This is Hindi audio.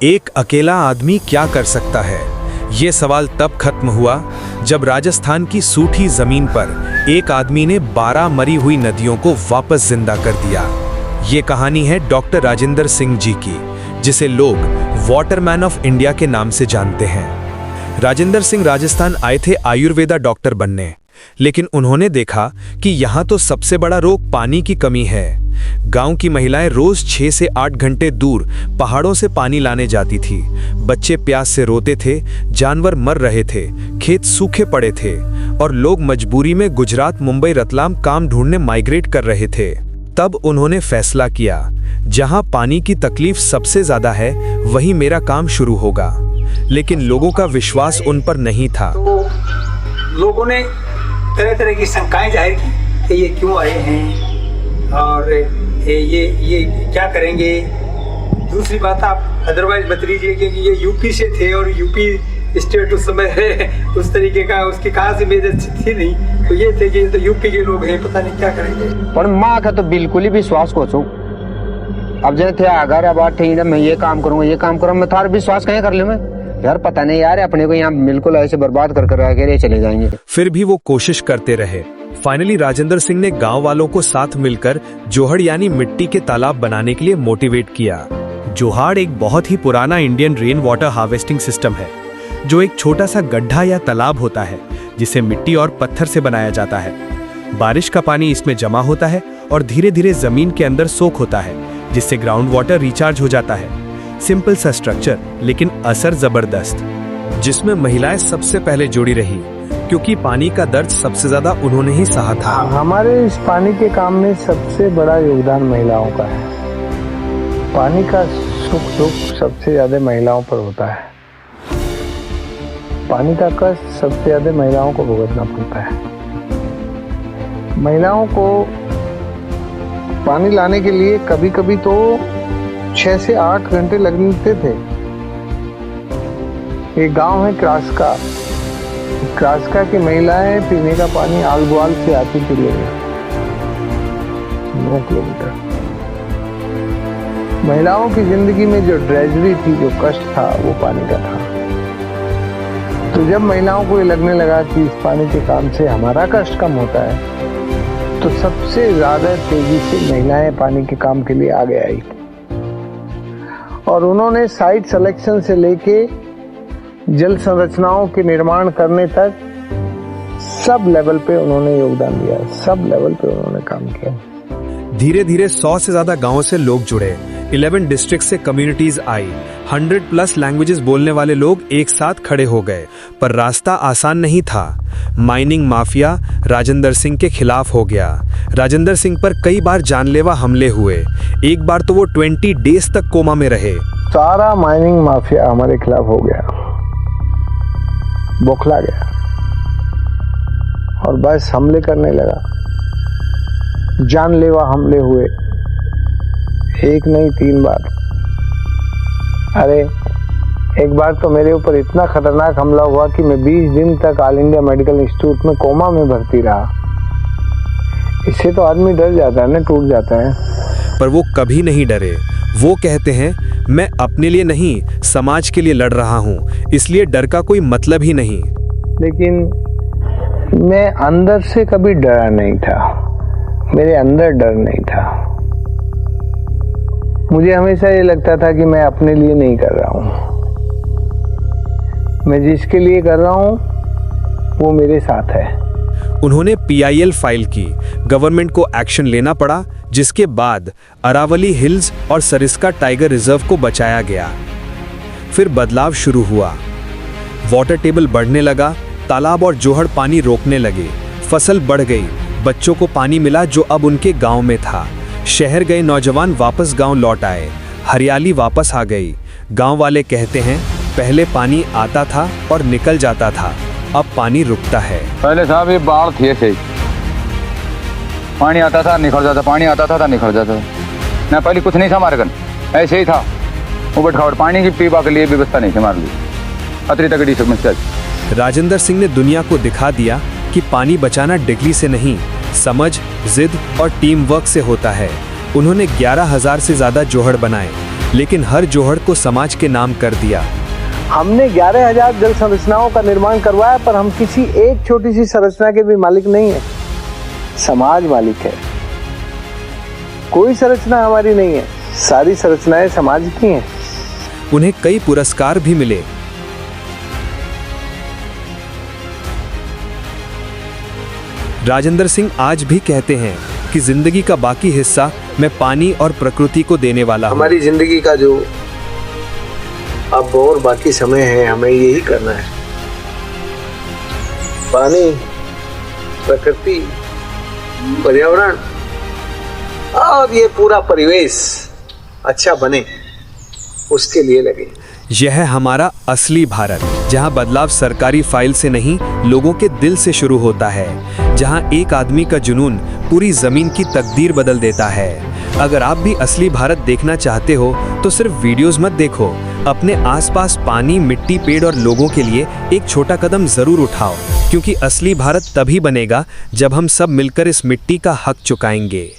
एक अकेला आदमी क्या कर सकता है? ये सवाल तब खत्म हुआ जब राजस्थान की सूखी जमीन पर एक आदमी ने 12 मरी हुई नदियों को वापस जिंदा कर दिया। ये कहानी है डॉक्टर राजेंद्र सिंह जी की, जिसे लोग वाटरमैन ऑफ इंडिया के नाम से जानते हैं। राजेंद्र सिंह राजस्थान आए थे आयुर्वेदा डॉक्टर बनने, लेकिन उन्होंने देखा कि यहाँ तो सबसे बड़ा रोग पानी की कमी है। गांव की महिलाएं रोज 6 से 8 घंटे दूर पहाड़ों से पानी लाने जाती थी। बच्चे प्यास से रोते थे, जानवर मर रहे थे, खेत सूखे पड़े थे और लोग मजबूरी में गुजरात, मुंबई, रतलाम काम ढूंढने माइग्रेट कर रहे थे। तब उन्होंने फैसला किया, जहां पानी की तकलीफ सबसे ज्यादा है वहीं मेरा काम शुरू होगा। लेकिन लोगों का विश्वास उन पर नहीं था। तो लोगों ने तरह तरह की शंकाएं जाहिर की कि ये क्यों आए हैं और ये क्या करेंगे। दूसरी बात, आप अदरवाइज बता दीजिए कि ये यूपी से थे और यूपी स्टेट उस समय है उस तरीके का, उसकी कहाँ से मेजर थी नहीं, तो ये थे कि तो यूपी के लोग हैं, पता नहीं क्या करेंगे। पर माँ का तो बिल्कुल ही विश्वास को छो। अब जैसे थे अगर अब ठीक है मैं ये काम करूँगा, ये काम करूँगा, मैं थार विश्वास कहीं कर लूँ मैं यार, पता नहीं यार अपने को यहाँ बिल्कुल ऐसे बर्बाद कर चले जाएंगे। फिर भी वो कोशिश करते रहे। फाइनली राजेंद्र सिंह ने गांव वालों को साथ मिलकर जोहड़ यानी मिट्टी के तालाब बनाने के लिए मोटिवेट किया। जोहाड़ एक बहुत ही पुराना Indian rain water harvesting system है, जो एक छोटा सा गड्ढा या तालाब होता है जिसे मिट्टी और पत्थर से बनाया जाता है। बारिश का पानी इसमें जमा होता है और धीरे धीरे जमीन के अंदर सोख होता है, जिससे ग्राउंड वाटर रिचार्ज हो जाता है। सिंपल सा स्ट्रक्चर, लेकिन असर जबरदस्त, जिसमें महिलाएं सबसे पहले जुड़ी रही, क्योंकि पानी का दर्द सबसे ज्यादा उन्होंने ही सहा था। हमारे इस पानी के काम में सबसे बड़ा योगदान महिलाओं का है। पानी का सुख दुख सबसे ज्यादा महिलाओं पर होता है। पानी का कष्ट सबसे ज्यादा महिलाओं को भुगतना पड़ता है। महिलाओं को पानी लाने के लिए कभी कभी तो 6 से 8 घंटे लगते थे। एक गांव है क्रासका की महिलाएं पीने का पानी आलबुआल से आती थी लेने 9 किलोमीटर। महिलाओं की जिंदगी में जो ट्रेजेडी थी, जो कष्ट था, वो पानी का था। तो जब महिलाओं को ये लगने लगा कि इस पानी के काम से हमारा कष्ट कम होता है, तो सबसे ज्यादा तेजी से महिलाएं पानी के काम के लिए आगे आई और उन्होंने साइट सिलेक्शन से लेके जल संरचनाओं के निर्माण करने तक सब लेवल पे उन्होंने योगदान दिया, सब लेवल पे उन्होंने काम किया। धीरे धीरे 100 से ज्यादा गांवों से लोग जुड़े, 11 डिस्ट्रिक्ट से कम्युनिटीज आई, 100+ लैंग्वेजेस बोलने वाले लोग एक साथ खड़े हो गए। पर रास्ता आसान नहीं था। माइनिंग माफिया राजेंद्र सिंह के खिलाफ हो गया। राजेंद्र सिंह पर कई बार जानलेवा हमले हुए। एक बार तो वो 20 डेज तक कोमा में रहे। सारा माइनिंग माफिया हमारे खिलाफ हो गया, बौखला गया और बस हमले करने लगा। जानलेवा हमले हुए, एक नहीं 3 बार। अरे एक बार तो मेरे ऊपर इतना खतरनाक हमला हुआ कि मैं 20 दिन तक ऑल इंडिया मेडिकल इंस्टीट्यूट में कोमा में भर्ती रहा। इससे तो आदमी डर जाता है ना, टूट जाता है। पर वो कभी नहीं डरे। वो कहते हैं, मैं अपने लिए नहीं समाज के लिए लड़ रहा हूँ, इसलिए डर का कोई मतलब ही नहीं। लेकिन मैं अंदर से कभी डरा नहीं था, मेरे अंदर डर नहीं था। मुझे हमेशा ये लगता था कि मैं अपने लिए नहीं कर रहा हूँ, मैं जिसके लिए कर रहा हूँ वो मेरे साथ है। उन्होंने PIL फाइल की, गवर्नमेंट को एक्शन लेना पड़ा, जिसके बाद अरावली हिल्स और सरिस्का टाइगर रिजर्व को बचाया गया। फिर बदलाव शुरू हुआ, वाटर टेबल बढ़ने लगा, तालाब और जोहड़ पानी रोकने लगे, फसल बढ़ गई, बच्चों को पानी मिला जो अब उनके गांव में था। शहर गए नौजवान वापस गांव लौट आए, हरियाली वापस आ गई। गांव वाले कहते हैं, पहले पानी आता था और निकल जाता था, अब पानी रुकता है। पहले साहब ये बाढ़ थी, ऐसे पानी आता था निकल जाता, पानी आता था निकल जाता ना। पहले कुछ नहीं था हमारे घर, ऐसे ही था। उबड़ खाबड़ पानी की पीवा के लिए व्यवस्था नहीं थी हमारे लिए, अतरी तगड़ी समस्या। राजेंद्र सिंह ने दुनिया को दिखा दिया कि पानी बचाना डिग्री से नहीं, समझ, जिद और टीम वर्क से होता है। उन्होंने 11,000 से ज्यादा जोहड़ बनाए, लेकिन हर जोहड़ को समाज के नाम कर दिया। हमने 11,000 जल संरचनाओं का निर्माण करवाया, पर हम किसी एक छोटी सी संरचना के भी मालिक नहीं है। समाज मालिक है। कोई संरचना हमारी नहीं है, सारी संरचनाएं समाज की हैं। उन्हें कई पुरस्कार भी मिले। राजेंद्र सिंह आज भी कहते हैं कि जिंदगी का बाकी हिस्सा मैं पानी और प्रकृति को देने वाला हूं। हमारी जिंदगी का जो अब और बाकी समय है, हमें यही करना है। पानी, प्रकृति, पर्यावरण और ये पूरा परिवेश अच्छा बने, उसके लिए लगे। यह हमारा असली भारत, जहां बदलाव सरकारी फाइल से नहीं, लोगों के दिल से शुरू होता है। जहां एक आदमी का जुनून पूरी जमीन की तकदीर बदल देता है। अगर आप भी असली भारत देखना चाहते हो तो सिर्फ वीडियोस मत देखो, अपने आसपास पानी, मिट्टी, पेड़ और लोगों के लिए एक छोटा कदम जरूर उठाओ, क्योंकि असली भारत तभी बनेगा जब हम सब मिलकर इस मिट्टी का हक चुकाएंगे।